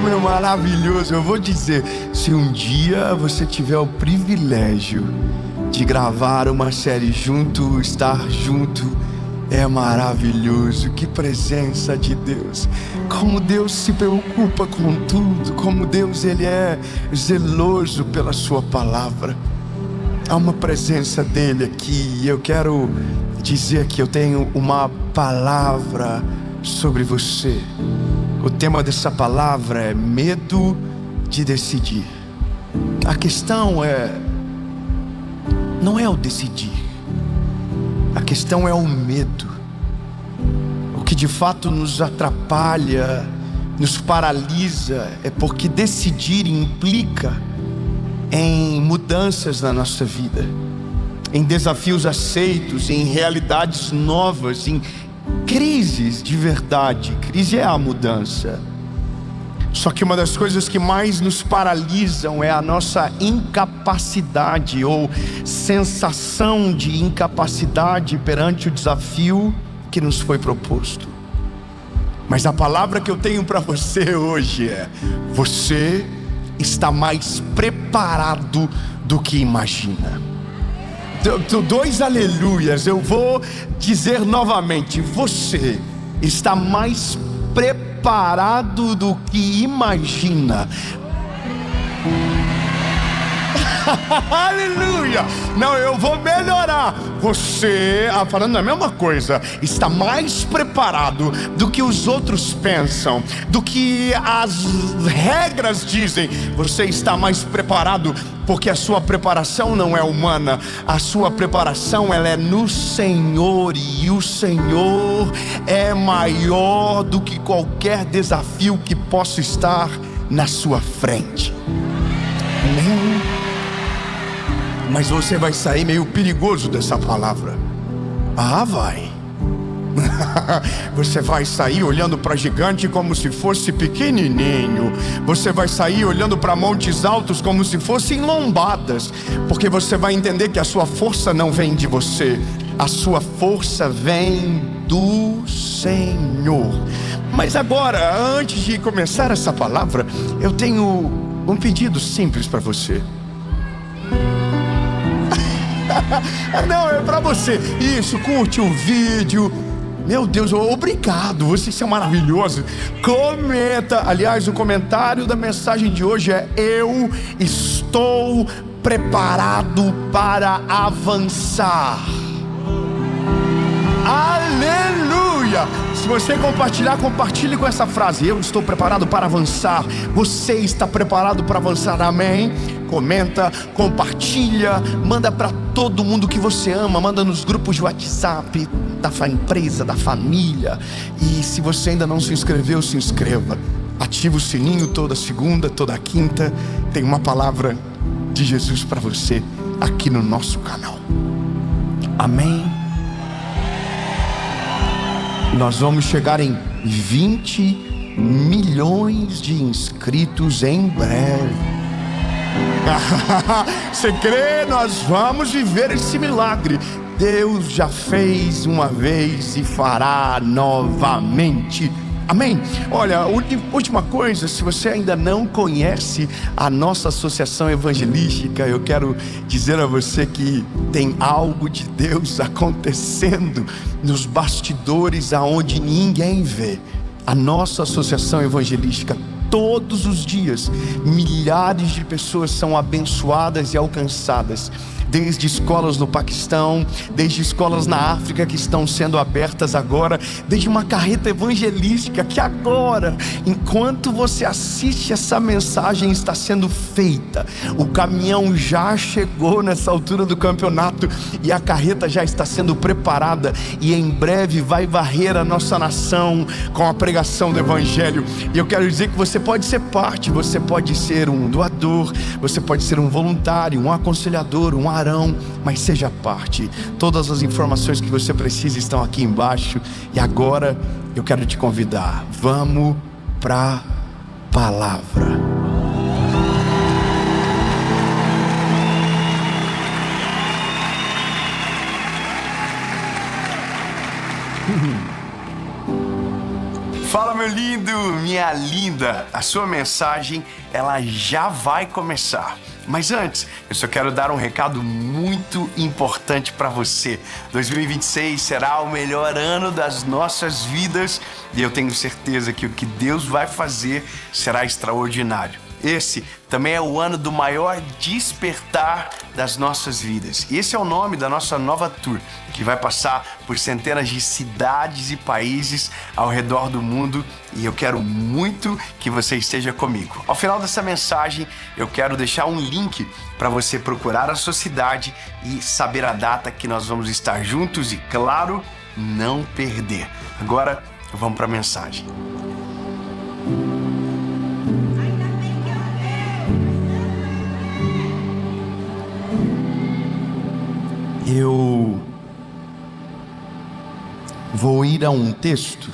Meu maravilhoso, eu vou dizer, se um dia você tiver o privilégio de gravar uma série junto, estar junto, é maravilhoso. Que presença de Deus, como Deus se preocupa com tudo, como Deus ele é zeloso pela sua palavra. Há uma presença dele aqui, e eu quero dizer que eu tenho uma palavra sobre você. O tema dessa palavra é medo de decidir. A questão não é o decidir, a questão é o medo. O que de fato nos atrapalha, nos paralisa, é porque decidir implica em mudanças na nossa vida, em desafios aceitos, em realidades novas, em crises de verdade. Crise é a mudança. Só que uma das coisas que mais nos paralisam é a nossa incapacidade ou sensação de incapacidade perante o desafio que nos foi proposto. Mas a palavra que eu tenho para você hoje é: você está mais preparado do que imagina. Dois aleluias. Eu vou dizer novamente: você está mais preparado do que imagina. Aleluia. Não, eu vou melhorar. Você, falando a mesma coisa, está mais preparado do que os outros pensam, do que as regras dizem. Você está mais preparado porque a sua preparação não é humana. A sua preparação, ela é no Senhor, e o Senhor é maior do que qualquer desafio que possa estar na sua frente. Amém? Mas você vai sair meio perigoso dessa palavra. Vai. Você vai sair olhando para gigante como se fosse pequenininho. Você vai sair olhando para montes altos como se fossem lombadas. Porque você vai entender que a sua força não vem de você. A sua força vem do Senhor. Mas agora, antes de começar essa palavra, eu tenho um pedido simples para você. Não, é pra você. Isso, curte o vídeo. Meu Deus, obrigado, vocês são maravilhosos. Comenta. Aliás, o comentário da mensagem de hoje é: eu estou preparado para avançar. Aleluia. Se você compartilhar, compartilhe com essa frase: eu estou preparado para avançar. Você está preparado para avançar, amém? Comenta, compartilha, manda para todo mundo que você ama, manda nos grupos de WhatsApp da empresa, da família. E se você ainda não se inscreveu, se inscreva. Ativa o sininho. Toda segunda, toda quinta tem uma palavra de Jesus para você aqui no nosso canal. Amém? Nós vamos chegar em 20 milhões de inscritos em breve. Você crê? Nós vamos viver esse milagre. Deus já fez uma vez e fará novamente. Amém? Olha, última coisa, se você ainda não conhece a nossa associação evangelística, eu quero dizer a você que tem algo de Deus acontecendo nos bastidores aonde ninguém vê. A nossa associação evangelística, todos os dias, milhares de pessoas são abençoadas e alcançadas. Desde escolas no Paquistão, desde escolas na África que estão sendo abertas agora, desde uma carreta evangelística que agora, enquanto você assiste essa mensagem, está sendo feita. O caminhão já chegou nessa altura do campeonato e a carreta já está sendo preparada, e em breve vai varrer a nossa nação com a pregação do Evangelho. E eu quero dizer que você pode ser parte, você pode ser um doador, você pode ser um voluntário, um aconselhador, um arão, mas seja parte. Todas as informações que você precisa estão aqui embaixo. E agora eu quero te convidar, vamos para a palavra. Fala, meu lindo, minha linda, a sua mensagem, ela já vai começar. Mas antes, eu só quero dar um recado muito importante para você. 2026 será o melhor ano das nossas vidas e eu tenho certeza que o que Deus vai fazer será extraordinário. Esse também é o ano do maior despertar das nossas vidas. E esse é o nome da nossa nova tour, que vai passar por centenas de cidades e países ao redor do mundo. E eu quero muito que você esteja comigo. Ao final dessa mensagem, eu quero deixar um link para você procurar a sua cidade e saber a data que nós vamos estar juntos e, claro, não perder. Agora, vamos para a mensagem. Eu vou ir a um texto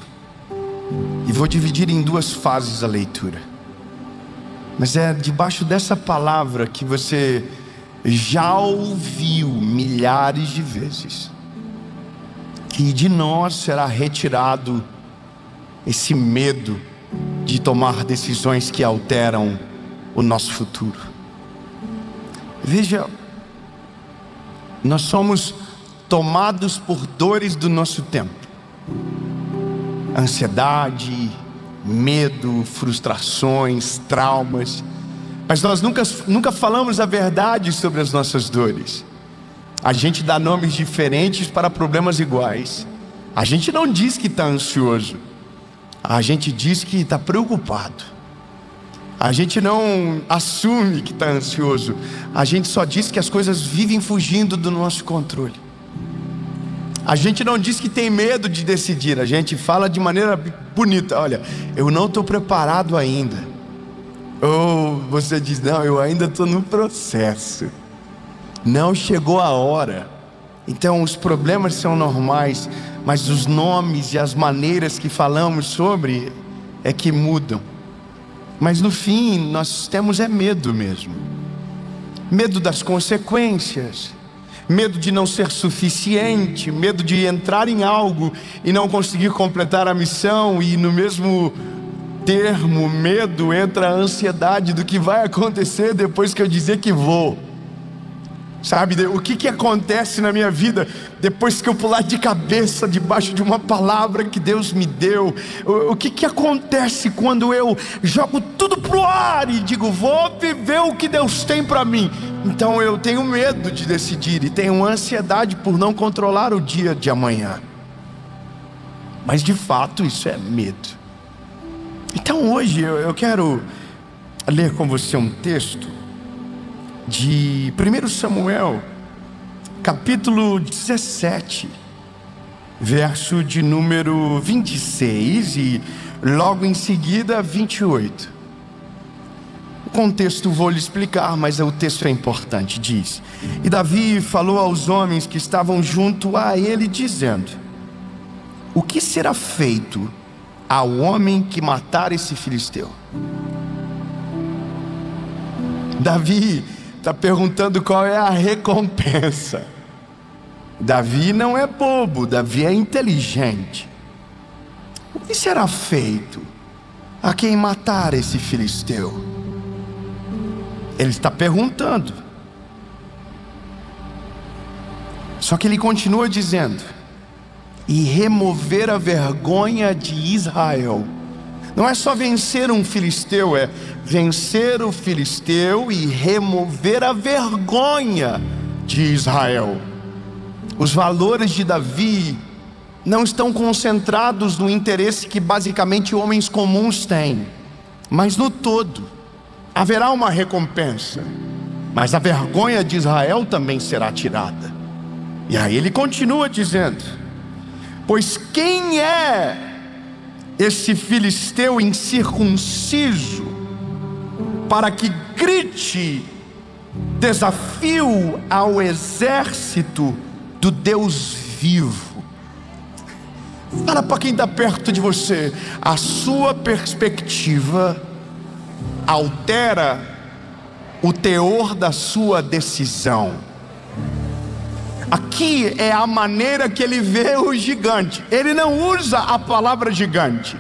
e vou dividir em duas fases a leitura. Mas é debaixo dessa palavra que você já ouviu milhares de vezes, que de nós será retirado esse medo de tomar decisões que alteram o nosso futuro. Veja, nós somos tomados por dores do nosso tempo. Ansiedade, medo, frustrações, traumas. Mas nós nunca falamos a verdade sobre as nossas dores. A gente dá nomes diferentes para problemas iguais. A gente não diz que está ansioso. A gente diz que está preocupado. A gente não assume que está ansioso. A gente só diz que as coisas vivem fugindo do nosso controle. A gente não diz que tem medo de decidir. A gente fala de maneira bonita: olha, eu não estou preparado ainda. Ou você diz: não, eu ainda estou no processo. Não chegou a hora. Então os problemas são normais, mas os nomes e as maneiras que falamos sobre é que mudam. Mas no fim, nós temos medo mesmo. Medo das consequências. Medo de não ser suficiente. Medo de entrar em algo e não conseguir completar a missão. E no mesmo termo, medo, entra a ansiedade do que vai acontecer depois que eu dizer que vou. Sabe, o que acontece na minha vida depois que eu pular de cabeça debaixo de uma palavra que Deus me deu? O que acontece quando eu jogo tudo pro ar e digo: vou viver o que Deus tem para mim? Então eu tenho medo de decidir e tenho ansiedade por não controlar o dia de amanhã. Mas de fato isso é medo. Então hoje eu quero ler com você um texto de 1 Samuel, capítulo 17, verso de número 26 e logo em seguida 28. O contexto vou lhe explicar, mas o texto é importante. Diz: e Davi falou aos homens que estavam junto a ele, dizendo: o que será feito ao homem que matar esse filisteu? Davi está perguntando qual é a recompensa. Davi não é bobo, Davi é inteligente. O que será feito a quem matar esse filisteu? Ele está perguntando. Só que ele continua dizendo: e remover a vergonha de Israel. Não é só vencer um filisteu, é vencer o filisteu e remover a vergonha de Israel. Os valores de Davi não estão concentrados no interesse que basicamente homens comuns têm, mas no todo. Haverá uma recompensa, mas a vergonha de Israel também será tirada. E aí ele continua dizendo: pois quem é esse filisteu incircunciso para que grite desafio ao exército do Deus vivo? Fala para quem está perto de você: a sua perspectiva altera o teor da sua decisão. Aqui é a maneira que ele vê o gigante. Ele não usa a palavra gigante,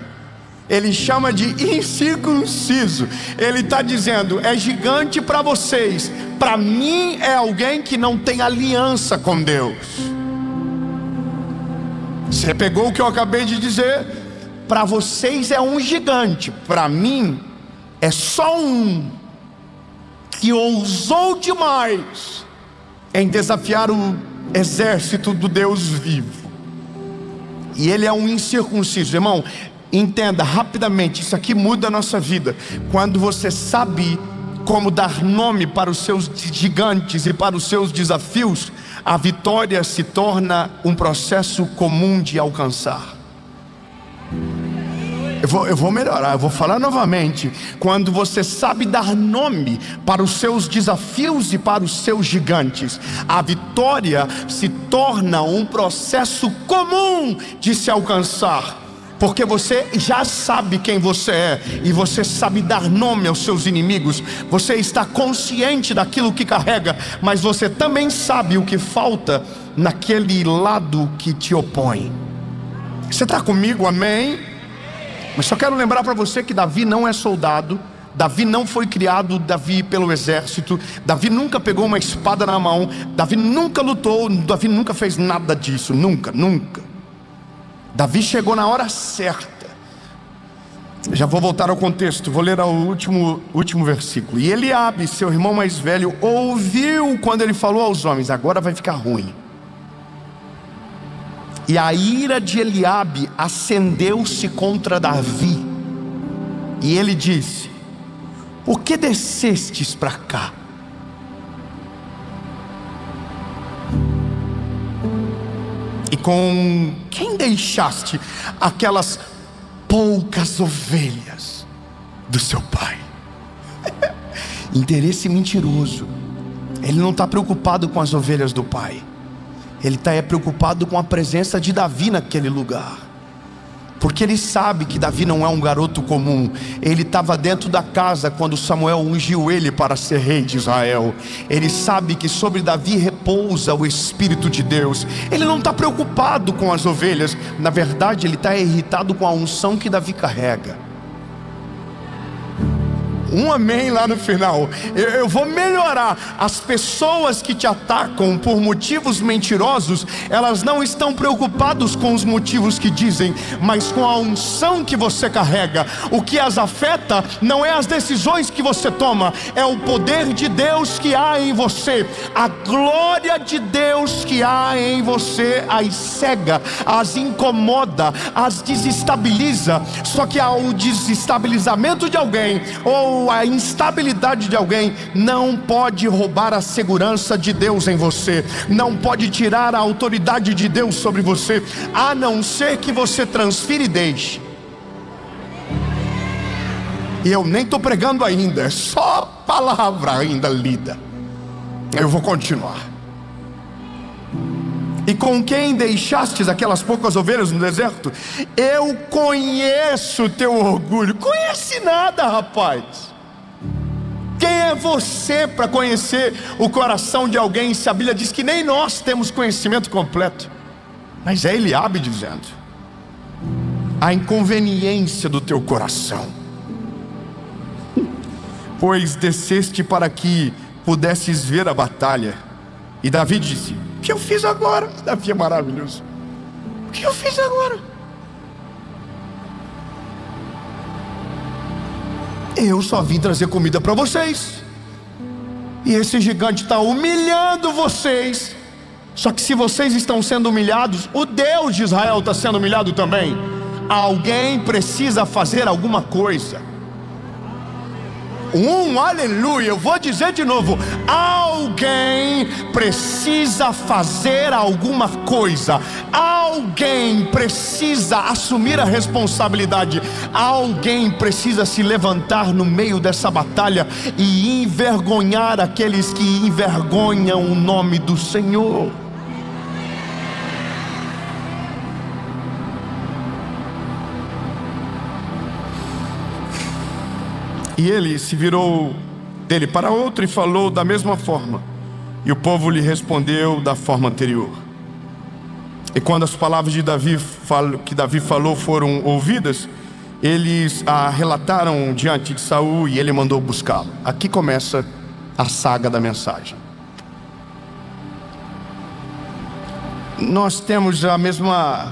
Ele chama de incircunciso. Ele está dizendo: é gigante para vocês, para mim é alguém que não tem aliança com Deus. Você pegou o que eu acabei de dizer? Para vocês é um gigante, para mim é só um que ousou demais em desafiar o exército do Deus vivo. E ele é um incircunciso. Irmão, entenda rapidamente, isso aqui muda a nossa vida. Quando você sabe como dar nome para os seus gigantes e para os seus desafios, a vitória se torna um processo comum de alcançar. Eu vou melhorar, eu vou falar novamente. Quando você sabe dar nome para os seus desafios e para os seus gigantes, a vitória se torna um processo comum de se alcançar. Porque você já sabe quem você é, e você sabe dar nome aos seus inimigos. Você está consciente daquilo que carrega, mas você também sabe o que falta naquele lado que te opõe. Você está comigo? Amém? Mas só quero lembrar para você que Davi não é soldado. Davi não foi criado pelo exército. Davi nunca pegou uma espada na mão. Davi nunca lutou. Davi nunca fez nada disso. Nunca. Davi chegou na hora certa. Já vou voltar ao contexto. Vou ler o último versículo. E Eliabe, seu irmão mais velho, ouviu quando ele falou aos homens: agora vai ficar ruim. E a ira de Eliabe acendeu-se contra Davi. E ele disse: por que descestes para cá? E com quem deixaste aquelas poucas ovelhas do seu pai? Interesse mentiroso. Ele não está preocupado com as ovelhas do pai. Ele está preocupado com a presença de Davi naquele lugar. Porque ele sabe que Davi não é um garoto comum. Ele estava dentro da casa quando Samuel ungiu ele para ser rei de Israel. Ele sabe que sobre Davi repousa o Espírito de Deus. Ele não está preocupado com as ovelhas. Na verdade, ele está irritado com a unção que Davi carrega. Um amém lá no final. Eu vou melhorar. As pessoas que te atacam por motivos mentirosos, elas não estão preocupadas com os motivos que dizem, mas com a unção que você carrega. O que as afeta não é as decisões que você toma, é o poder de Deus que há em você. A glória de Deus que há em você as cega, as incomoda, as desestabiliza. Só que ao desestabilizamento de alguém, ou a instabilidade de alguém, não pode roubar a segurança de Deus em você, não pode tirar a autoridade de Deus sobre você, a não ser que você transfira e deixe. E eu nem estou pregando ainda, é só palavra ainda lida. Eu vou continuar. E com quem deixastes aquelas poucas ovelhas no deserto? Eu conheço teu orgulho. Conhece nada, rapaz. Quem é você para conhecer o coração de alguém, se a Bíblia diz que nem nós temos conhecimento completo? Mas é Eliabe dizendo: a inconveniência do teu coração, pois desceste para que pudesses ver a batalha. E Davi disse: o que eu fiz agora? Davi é maravilhoso. O que eu fiz agora? Eu só vim trazer comida para vocês, e esse gigante está humilhando vocês. Só que se vocês estão sendo humilhados, o Deus de Israel está sendo humilhado também. Alguém precisa fazer alguma coisa. Aleluia, eu vou dizer de novo: alguém precisa fazer alguma coisa. Alguém precisa assumir a responsabilidade. Alguém precisa se levantar no meio dessa batalha e envergonhar aqueles que envergonham o nome do Senhor. E ele se virou dele para outro e falou da mesma forma. E o povo lhe respondeu da forma anterior. E quando as palavras de Davi que Davi falou foram ouvidas, Eles relataram diante de Saul e ele mandou buscá-lo. Aqui começa a saga da mensagem. Nós temos a mesma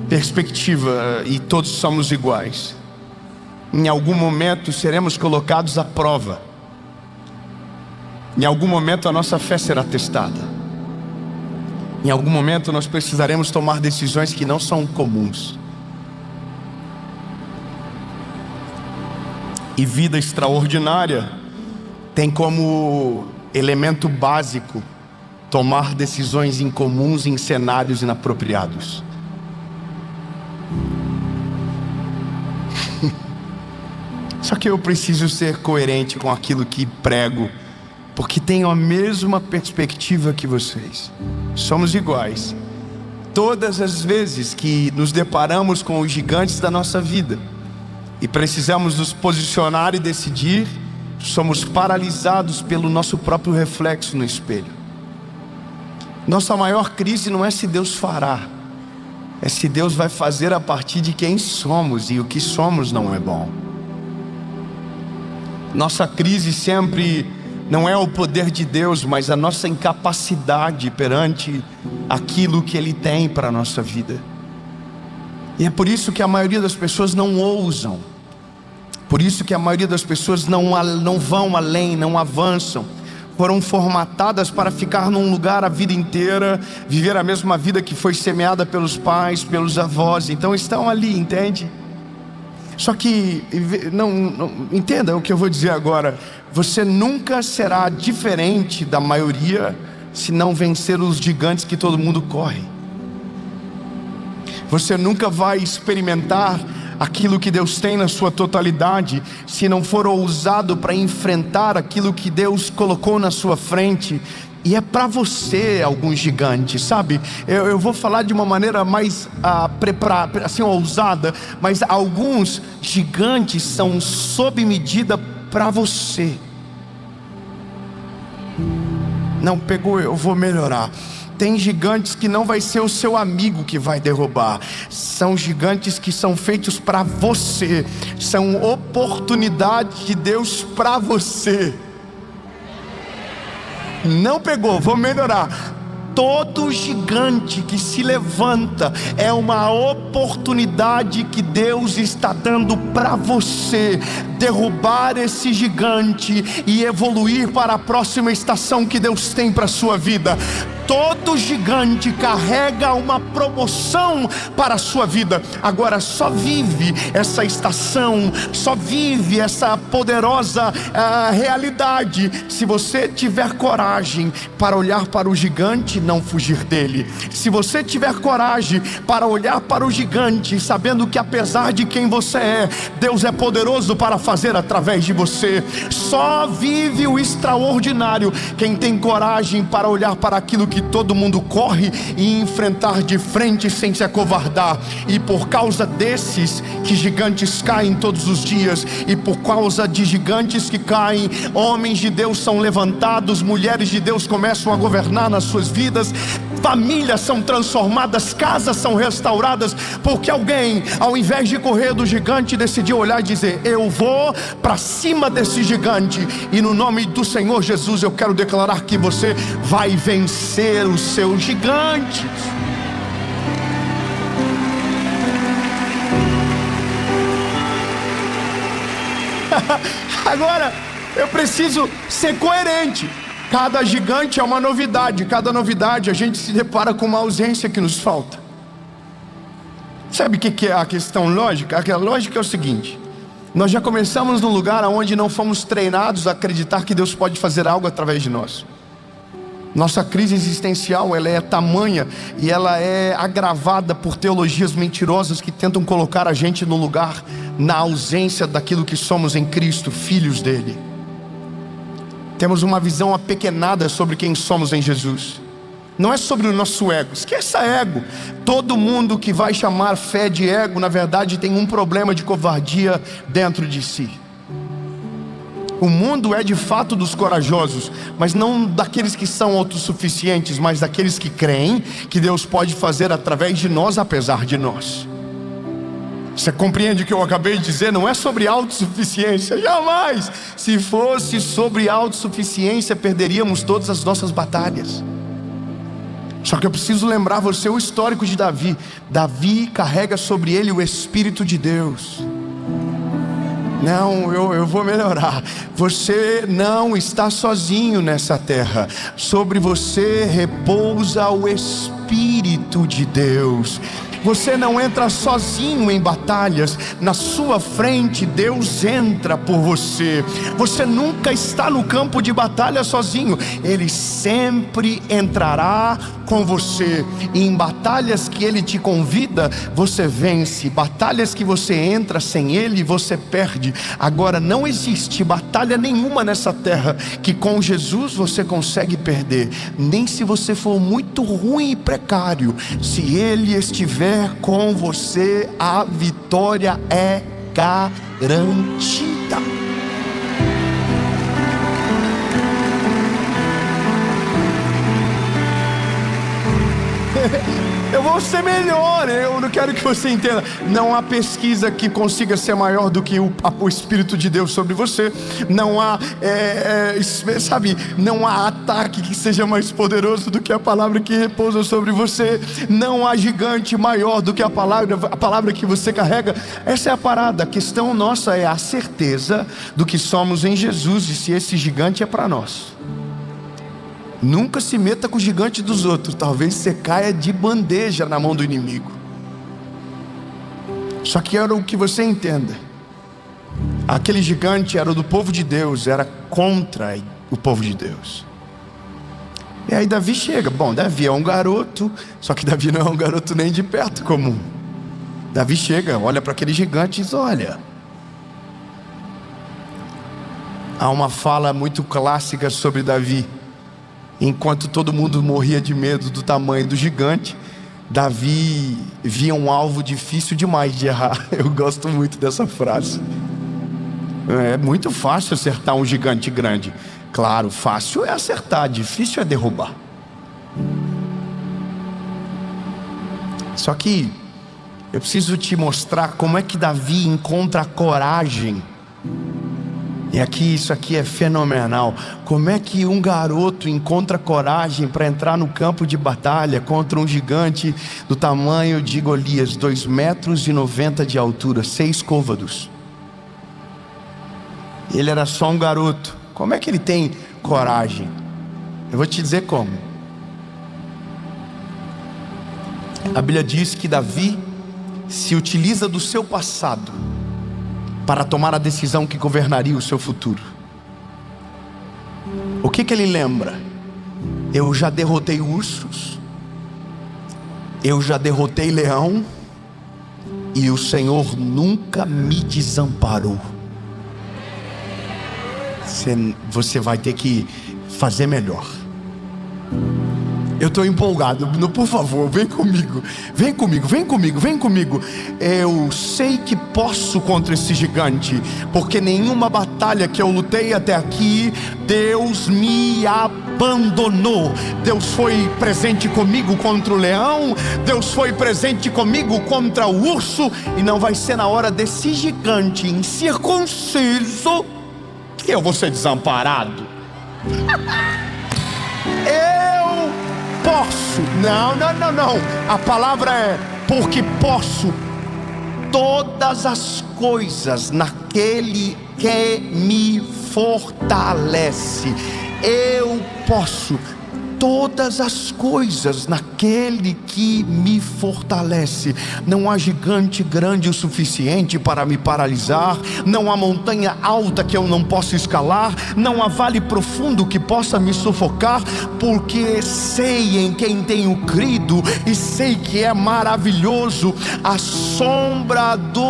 perspectiva e todos somos iguais. Em algum momento seremos colocados à prova. Em algum momento a nossa fé será testada. Em algum momento nós precisaremos tomar decisões que não são comuns. E vida extraordinária tem como elemento básico tomar decisões incomuns em cenários inapropriados. Só que eu preciso ser coerente com aquilo que prego, porque tenho a mesma perspectiva que vocês. Somos iguais. Todas as vezes que nos deparamos com os gigantes da nossa vida e precisamos nos posicionar e decidir, somos paralisados pelo nosso próprio reflexo no espelho. Nossa maior crise não é se Deus fará, é se Deus vai fazer a partir de quem somos, e o que somos não é bom. Nossa crise sempre não é o poder de Deus, mas a nossa incapacidade perante aquilo que Ele tem para a nossa vida. E é por isso que a maioria das pessoas não ousam. Por isso que a maioria das pessoas não vão além, não avançam. Foram formatadas para ficar num lugar a vida inteira, viver a mesma vida que foi semeada pelos pais, pelos avós. Então estão ali, entende? Só que, entenda o que eu vou dizer agora. Você nunca será diferente da maioria se não vencer os gigantes que todo mundo corre. Você nunca vai experimentar aquilo que Deus tem na sua totalidade se não for ousado para enfrentar aquilo que Deus colocou na sua frente. E é para você alguns gigantes, sabe? Eu vou falar de uma maneira mais assim, ousada, mas alguns gigantes são sob medida para você. Não pegou, eu vou melhorar. Tem gigantes que não vai ser o seu amigo que vai derrubar. São gigantes que são feitos para você. São oportunidades de Deus para você. Não pegou, vou melhorar. Todo gigante que se levanta é uma oportunidade que Deus está dando para você derrubar esse gigante e evoluir para a próxima estação que Deus tem para a sua vida. Todo gigante carrega uma promoção para a sua vida. Agora só vive essa estação, só vive essa poderosa realidade se você tiver coragem para olhar para o gigante e não fugir dele. Se você tiver coragem para olhar para o gigante, sabendo que apesar de quem você é, Deus é poderoso para fazer através de você. Só vive o extraordinário quem tem coragem para olhar para aquilo que todo mundo corre e enfrentar de frente sem se acovardar. E por causa desses que gigantes caem todos os dias, e por causa de gigantes que caem, homens de Deus são levantados, mulheres de Deus começam a governar nas suas vidas, famílias são transformadas, casas são restauradas, porque alguém, ao invés de correr do gigante, decidiu olhar e dizer: eu vou para cima desse gigante, e no nome do Senhor Jesus eu quero declarar que você vai vencer os seus gigantes. Agora eu preciso ser coerente. Cada gigante é uma novidade. Cada novidade a gente se depara com uma ausência que nos falta. Sabe o que é a questão lógica? A lógica é o seguinte: nós já começamos num lugar onde não fomos treinados a acreditar que Deus pode fazer algo através de nós. Nossa crise existencial, ela é tamanha e ela é agravada por teologias mentirosas que tentam colocar a gente no lugar, na ausência daquilo que somos em Cristo, filhos dele. Temos uma visão apequenada sobre quem somos em Jesus. Não é sobre o nosso ego, esqueça ego. Todo mundo que vai chamar fé de ego, na verdade tem um problema de covardia dentro de si. O mundo é de fato dos corajosos, mas não daqueles que são autossuficientes, mas daqueles que creem que Deus pode fazer através de nós, apesar de nós. Você compreende o que eu acabei de dizer? Não é sobre autossuficiência, jamais. Se fosse sobre autossuficiência, perderíamos todas as nossas batalhas. Só que eu preciso lembrar você o histórico de Davi. Davi carrega sobre ele o Espírito de Deus. Não, eu vou melhorar. Você não está sozinho nessa terra. Sobre você repousa o Espírito de Deus. Você não entra sozinho em batalhas. Na sua frente Deus entra por você. Você nunca está no campo de batalha sozinho. Ele sempre entrará com você. E em batalhas que Ele te convida, você vence. Batalhas que você entra sem Ele, você perde. Agora, não existe batalha nenhuma nessa terra que com Jesus você consegue perder. Nem se você for muito ruim e precário. Se Ele estiver com você, a vitória é garantida. Eu vou ser melhor. Eu não quero que você entenda. Não há pesquisa que consiga ser maior do que o Espírito de Deus sobre você. Não há, não há ataque que seja mais poderoso do que a palavra que repousa sobre você. Não há gigante maior do que a palavra que você carrega. Essa é a parada. A questão nossa é a certeza do que somos em Jesus e se esse gigante é para nós. Nunca se meta com o gigante dos outros. Talvez você caia de bandeja na mão do inimigo. Só que era o que você entenda. Aquele gigante era do povo de Deus, era contra o povo de Deus. E aí Davi chega. Bom, Davi é um garoto, só que Davi não é um garoto nem de perto comum. Davi chega, olha para aquele gigante e diz: olha. Há uma fala muito clássica sobre Davi. Enquanto todo mundo morria de medo do tamanho do gigante, Davi via um alvo difícil demais de errar. Eu gosto muito dessa frase. É muito fácil acertar um gigante grande. Claro, fácil é acertar, difícil é derrubar. Só que eu preciso te mostrar como é que Davi encontra a coragem. E aqui, isso aqui é fenomenal. Como é que um garoto encontra coragem para entrar no campo de batalha contra um gigante do tamanho de Golias, 2,90 metros de altura, 6 côvados. Ele era só um garoto. Como é que ele tem coragem? Eu vou te dizer como. A Bíblia diz que Davi se utiliza do seu passado para tomar a decisão que governaria o seu futuro. O que ele lembra? Eu já derrotei ursos, eu já derrotei leão, e o Senhor nunca me desamparou. Você vai ter que fazer melhor. Eu estou empolgado, por favor, vem comigo. Vem comigo, vem comigo, vem comigo. Eu sei que posso contra esse gigante, porque nenhuma batalha que eu lutei até aqui, Deus me abandonou. Deus foi presente comigo contra o leão, Deus foi presente comigo contra o urso, e não vai ser na hora desse gigante incircunciso que eu vou ser desamparado. Posso, não. A palavra é: porque posso todas as coisas naquele que me fortalece. Eu posso todas as coisas naquele que me fortalece. Não há gigante grande o suficiente para me paralisar. Não há montanha alta que eu não possa escalar. Não há vale profundo que possa me sufocar, porque sei em quem tenho crido e sei que é maravilhoso. A sombra do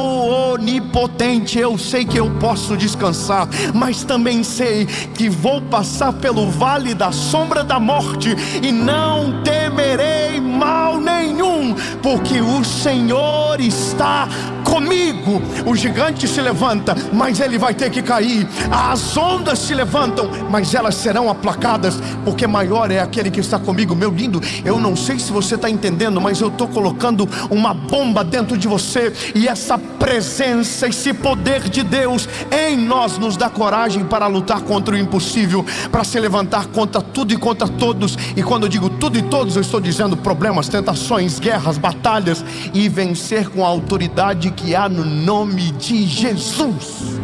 Onipotente, eu sei que eu posso descansar, mas também sei que vou passar pelo vale da sombra da morte e não temerei mal nenhum, não, porque o Senhor está comigo. O gigante se levanta, mas ele vai ter que cair. As ondas se levantam, mas elas serão aplacadas, porque maior é aquele que está comigo. Meu lindo, eu não sei se você está entendendo, mas eu estou colocando uma bomba dentro de você, e essa presença, esse poder de Deus em nós nos dá coragem para lutar contra o impossível, para se levantar contra tudo e contra todos. E quando eu digo tudo e todos, eu estou dizendo problemas, tentações, guerras, batalhas, e vencer com a autoridade que há no nome de Jesus.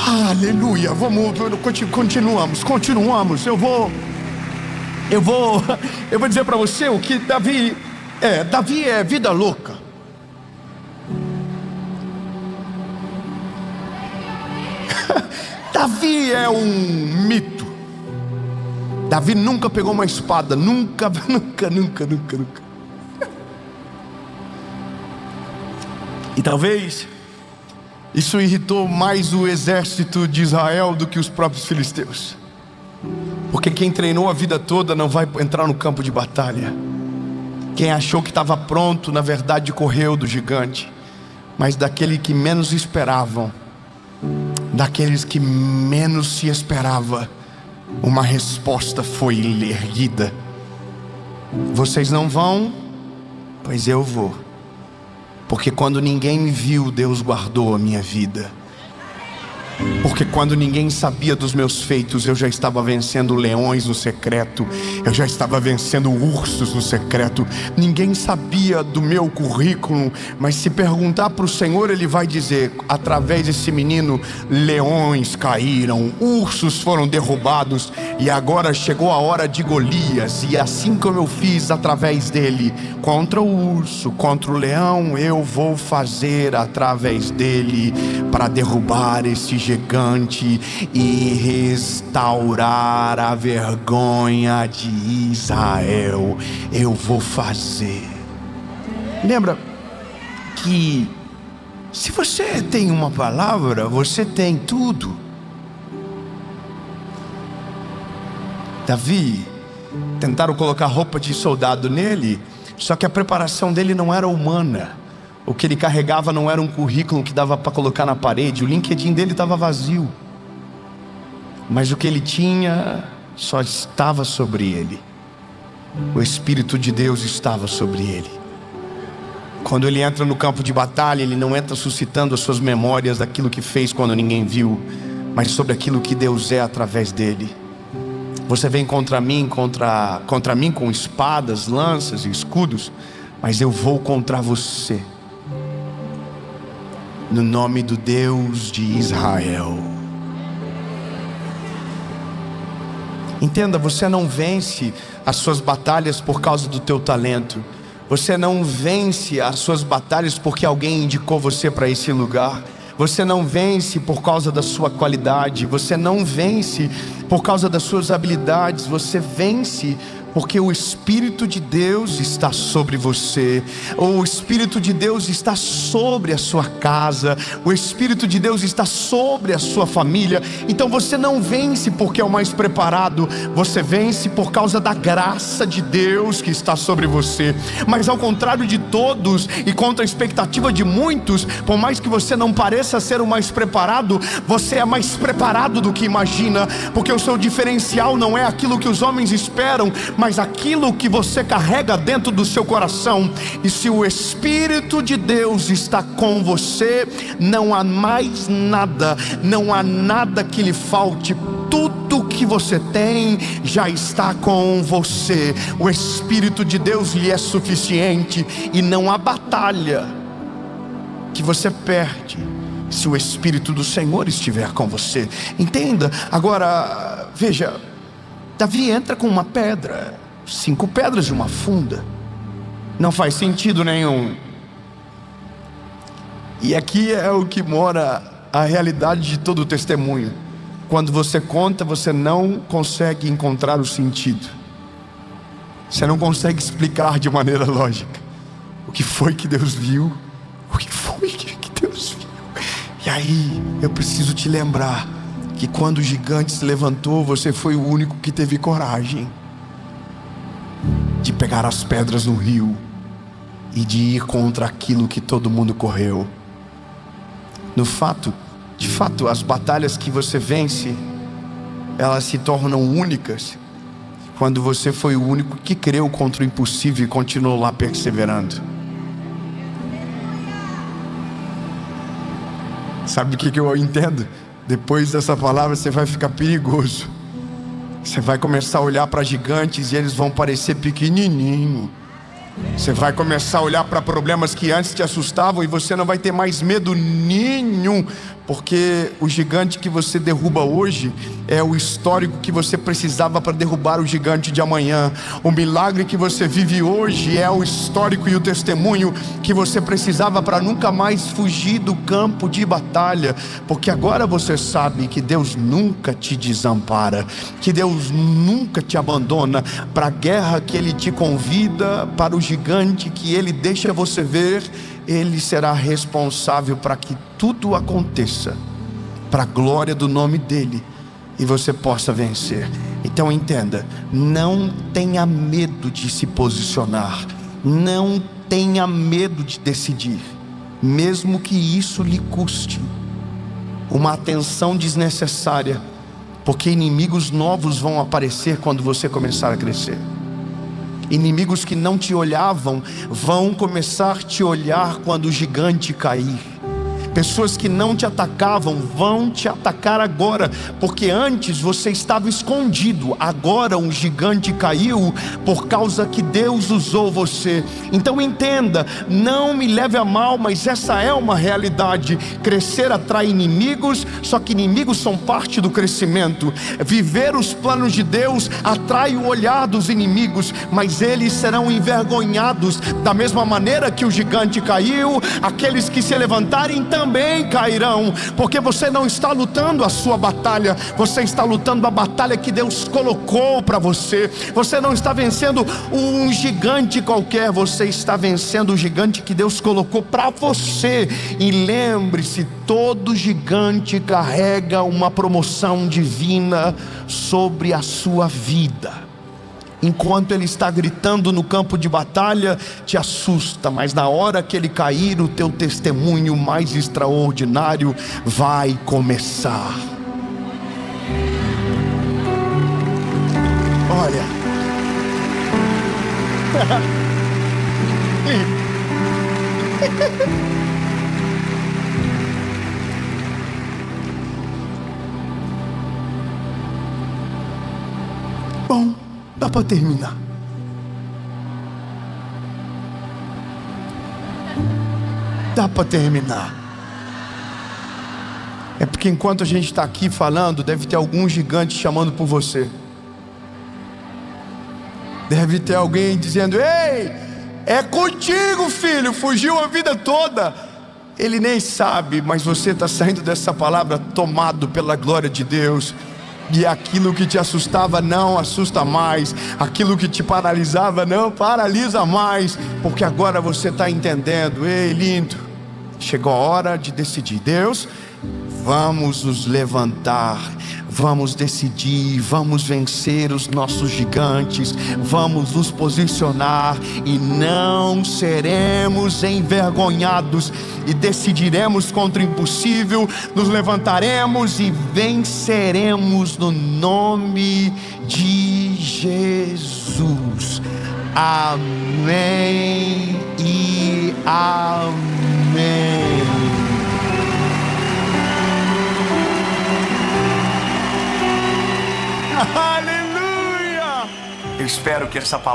Aleluia. Continuamos. Eu vou dizer para você o que Davi é vida louca. Davi é um mito. Davi nunca pegou uma espada, nunca. E talvez isso irritou mais o exército de Israel do que os próprios filisteus, porque quem treinou a vida toda não vai entrar no campo de batalha. Quem achou que estava pronto, na verdade correu do gigante. Mas daquele que menos esperavam, daqueles que menos se esperava, uma resposta foi erguida. Vocês não vão? Pois eu vou. Porque quando ninguém me viu, Deus guardou a minha vida. Porque quando ninguém sabia dos meus feitos, eu já estava vencendo leões no secreto, eu já estava vencendo ursos no secreto. Ninguém sabia do meu currículo, mas se perguntar para o Senhor, Ele vai dizer: através desse menino, leões caíram, ursos foram derrubados, e agora chegou a hora de Golias. E assim como eu fiz através dele, contra o urso, contra o leão, eu vou fazer através dele, para derrubar esse gigante e restaurar a vergonha de Israel. Eu vou fazer. Lembra que se você tem uma palavra, você tem tudo. Davi, tentaram colocar roupa de soldado nele, só que a preparação dele não era humana. O que ele carregava não era um currículo que dava para colocar na parede. O LinkedIn dele estava vazio, mas o que ele tinha só estava sobre ele. O Espírito de Deus estava sobre ele. Quando ele entra no campo de batalha, ele não entra suscitando as suas memórias daquilo que fez quando ninguém viu, mas sobre aquilo que Deus é através dele. Você vem contra mim com espadas, lanças e escudos, mas eu vou contra você no nome do Deus de Israel. Entenda, você não vence as suas batalhas por causa do teu talento. Você não vence as suas batalhas porque alguém indicou você para esse lugar. Você não vence por causa da sua qualidade. Você não vence por causa das suas habilidades. Você vence porque o Espírito de Deus está sobre você. O Espírito de Deus está sobre a sua casa. O Espírito de Deus está sobre a sua família. Então você não vence porque é o mais preparado. Você vence por causa da graça de Deus que está sobre você. Mas ao contrário de todos e contra a expectativa de muitos, por mais que você não pareça ser o mais preparado, você é mais preparado do que imagina. Porque o seu diferencial não é aquilo que os homens esperam, mas aquilo que você carrega dentro do seu coração. E se o Espírito de Deus está com você, não há mais nada, não há nada que lhe falte. Tudo que você tem já está com você. O Espírito de Deus lhe é suficiente, e não há batalha que você perde se o Espírito do Senhor estiver com você. Entenda. Agora, veja, Davi entra com uma pedra, 5 pedras de uma funda. Não faz sentido nenhum. E aqui é o que mora a realidade de todo o testemunho. Quando você conta, você não consegue encontrar o sentido. Você não consegue explicar de maneira lógica o que foi que Deus viu, o que foi que Deus viu. E aí eu preciso te lembrar que quando o gigante se levantou, você foi o único que teve coragem. de pegar as pedras no rio e de ir contra aquilo que todo mundo correu. De fato, as batalhas que você vence, elas se tornam únicas quando você foi o único que creu contra o impossível e continuou lá perseverando. Sabe o que eu entendo? Depois dessa palavra você vai ficar perigoso. Você vai começar a olhar para gigantes e eles vão parecer pequenininho. Você vai começar a olhar para problemas que antes te assustavam e você não vai ter mais medo nenhum, porque o gigante que você derruba hoje é o histórico que você precisava para derrubar o gigante de amanhã. O milagre que você vive hoje é o histórico e o testemunho que você precisava para nunca mais fugir do campo de batalha, porque agora você sabe que Deus nunca te desampara, que Deus nunca te abandona. Para a guerra que Ele te convida, para o gigante que Ele deixa você ver, Ele será responsável para que tudo aconteça para a glória do nome dEle e você possa vencer. Então entenda, não tenha medo de se posicionar, não tenha medo de decidir, mesmo que isso lhe custe uma atenção desnecessária, porque inimigos novos vão aparecer quando você começar a crescer. Inimigos que não te olhavam vão começar a te olhar quando o gigante cair. Pessoas que não te atacavam vão te atacar agora, porque antes você estava escondido. Agora um gigante caiu por causa que Deus usou você. Então entenda, não me leve a mal, mas essa é uma realidade. Crescer atrai inimigos, só que inimigos são parte do crescimento. Viver os planos de Deus atrai o olhar dos inimigos, mas eles serão envergonhados. Da mesma maneira que o gigante caiu, aqueles que se levantarem também cairão, porque você não está lutando a sua batalha, você está lutando a batalha que Deus colocou para você. Você não está vencendo um gigante qualquer, você está vencendo o gigante que Deus colocou para você. E lembre-se, todo gigante carrega uma promoção divina sobre a sua vida. Enquanto ele está gritando no campo de batalha, te assusta, mas na hora que ele cair, o teu testemunho mais extraordinário vai começar. Olha, bom, dá para terminar. Dá para terminar. É porque enquanto a gente está aqui falando, deve ter algum gigante chamando por você. Deve ter alguém dizendo: ei, é contigo, filho, fugiu a vida toda. Ele nem sabe, mas você está saindo dessa palavra tomado pela glória de Deus. E aquilo que te assustava não assusta mais, aquilo que te paralisava não paralisa mais, porque agora você está entendendo: ei, lindo, chegou a hora de decidir. Deus, vamos nos levantar, vamos decidir, vamos vencer os nossos gigantes, vamos nos posicionar e não seremos envergonhados, e decidiremos contra o impossível, nos levantaremos e venceremos no nome de Jesus. Amém e amém. Aleluia! Eu espero que essa palavra